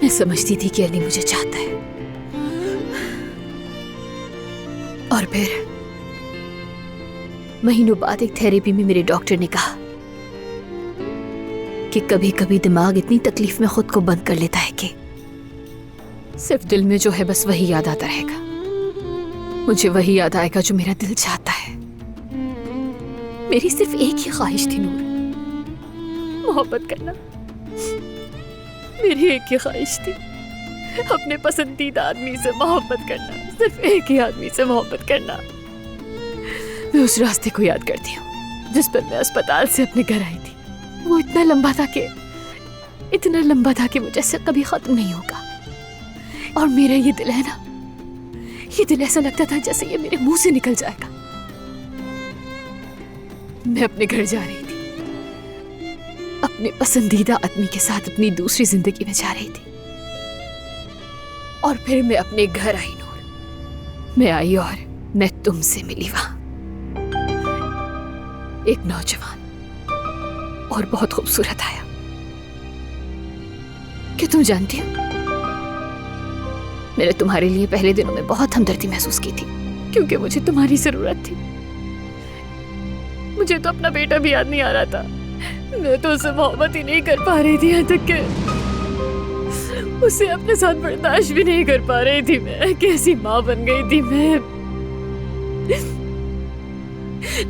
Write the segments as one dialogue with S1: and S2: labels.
S1: मैं समझती थी कि अली मुझे चाहता है, और फिर महीनों बाद एक थेरेपी में मेरे डॉक्टर ने कहा कि कभी कभी दिमाग इतनी तकलीफ में खुद को बंद कर लेता है कि सिर्फ दिल में जो है बस वही याद आता रहेगा। मुझे वही याद आएगा जो मेरा दिल चाहता है। मेरी सिर्फ एक ही ख्वाहिश थी नूर, मोहब्बत करना। मेरी एक ही ख्वाहिश थी, अपने पसंदीदा आदमी से मोहब्बत करना, सिर्फ एक ही आदमी से मोहब्बत करना। मैं उस रास्ते को याद करती हूँ जिस पर मैं अस्पताल से अपने घर आई थी। वो इतना लंबा था कि वो जैसे कभी खत्म नहीं होगा। और मेरा ये दिल है ना, ये दिल ऐसा लगता था जैसे ये मेरे मुंह से निकल जाएगा। मैं अपने घर जा रही थी, अपने पसंदीदा आदमी के साथ अपनी दूसरी जिंदगी में जा रही थी। और फिर मैं अपने घर आई नूर। मैं आई और मैं तुमसे मिली वहां। एक नौजवान और बहुत खूबसूरत आया। क्या तुम जानती हो, मैंने तुम्हारे लिए पहले दिनों में बहुत हमदर्दी महसूस की थी, क्योंकि मुझे तुम्हारी जरूरत थी। मुझे तो अपना बेटा भी याद नहीं आ रहा था। मैं तो उससे मोहब्बत ही नहीं कर पा रही थी, यहाँ तक कि उसे अपने साथ बर्दाश्त भी नहीं कर पा रही थी। मैं कैसी माँ बन गई थी मैं।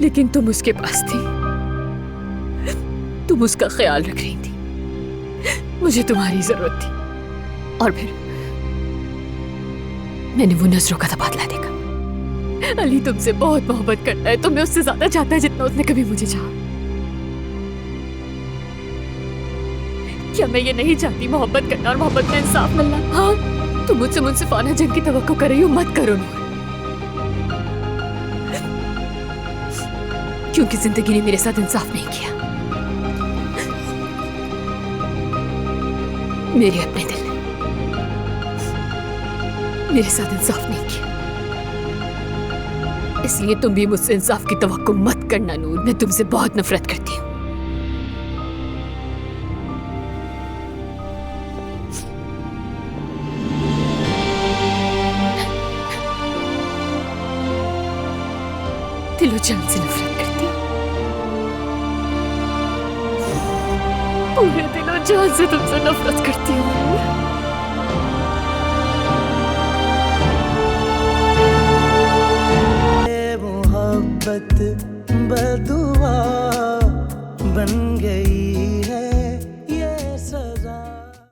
S1: लेकिन तुम उसके पास थी, तुम उसका ख्याल रख रही थी। मुझे तुम्हारी जरूरत थी। और फिर मैंने वो नजरों का तबादला देखा। अली तुमसे बहुत मोहब्बत करता है, तुम्हें उससे ज्यादा चाहता है जितना उसने कभी मुझे चाहा। क्या मैं ये नहीं चाहती मोहब्बत करना और मोहब्बत में इंसाफ मिलना? हाँ, तुम मुझसे मुंसिफाना जंग की तवक्को कर रही हो, मत करो नूर। क्योंकि जिंदगी ने मेरे साथ इंसाफ नहीं किया। मेरे अपने दिल ने मेरे साथ इंसाफ नहीं किया। इसलिए तुम भी मुझसे इंसाफ की तवक्को मत करना नूर। मैं तुमसे बहुत नफरत करती हूँ। दिलो जान से नफरत करती हूँ, पूरे दिलो जान से तुमसे नफरत करती हूँ।